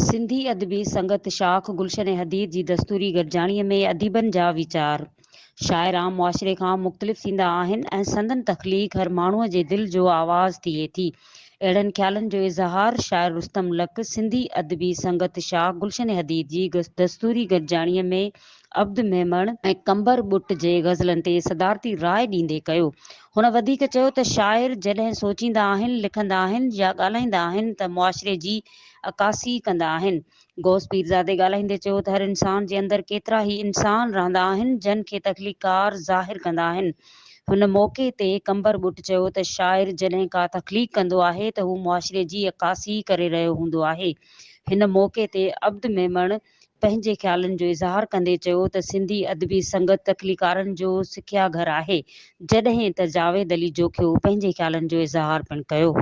सिंधी अदबी संगत शाख गुलशन हदीद जी दस्तूरी गॾिजाणीअ में अदीबनि जा वीचार। शाइर आम मुआशरे खां मुख़्तलिफ़ थींदा आहिनि ऐं संदन तख़लीक़ हर माण्हूअ जे दिलि जो आवाज़ थिए थी। अहिड़नि ख़्यालनि जो इज़हार शाइर रुस्तम लक सिंधी अदबी संगत शाख गुलशन हदीद जी दस्तूरी गॾिजाणीअ में अब्द मेमण ऐं कंबर बुट जे ग़ज़लनि ते सदारती राय ॾींदे कयो। हुन वधीक चयो त शाइर जॾहिं सोचींदा आहिनि, लिखंदा आहिनि या ॻाल्हाईंदा आहिनि त मुआशरे जी अकासी कंदा आहिनि। गौस पीरज़ादे ॻाल्हाईंदे चयो त हर इंसान जे अंदरि केतिरा ई इंसान रहंदा आहिनि जिन खे तख़लीक़कार ज़ाहिर कंदा आहिनि। हुन मौक़े ते कंबर बुट चयो त शाइर जॾहिं का तख़लीक़ कंदो आहे त हू मुआशरे जी अकासी करे रहियो हूंदो आहे। हिन मौक़े ते अब्द मेमण पंहिंजे ख़्यालनि जो इज़हार कंदे चयो त सिंधी अदबी संगत तख़लीक़कारनि जो सिख्या घर आहे। जॾहिं त जावेद अली जोखियो पंहिंजे ख़्यालनि जो इज़हार पिणु कयो।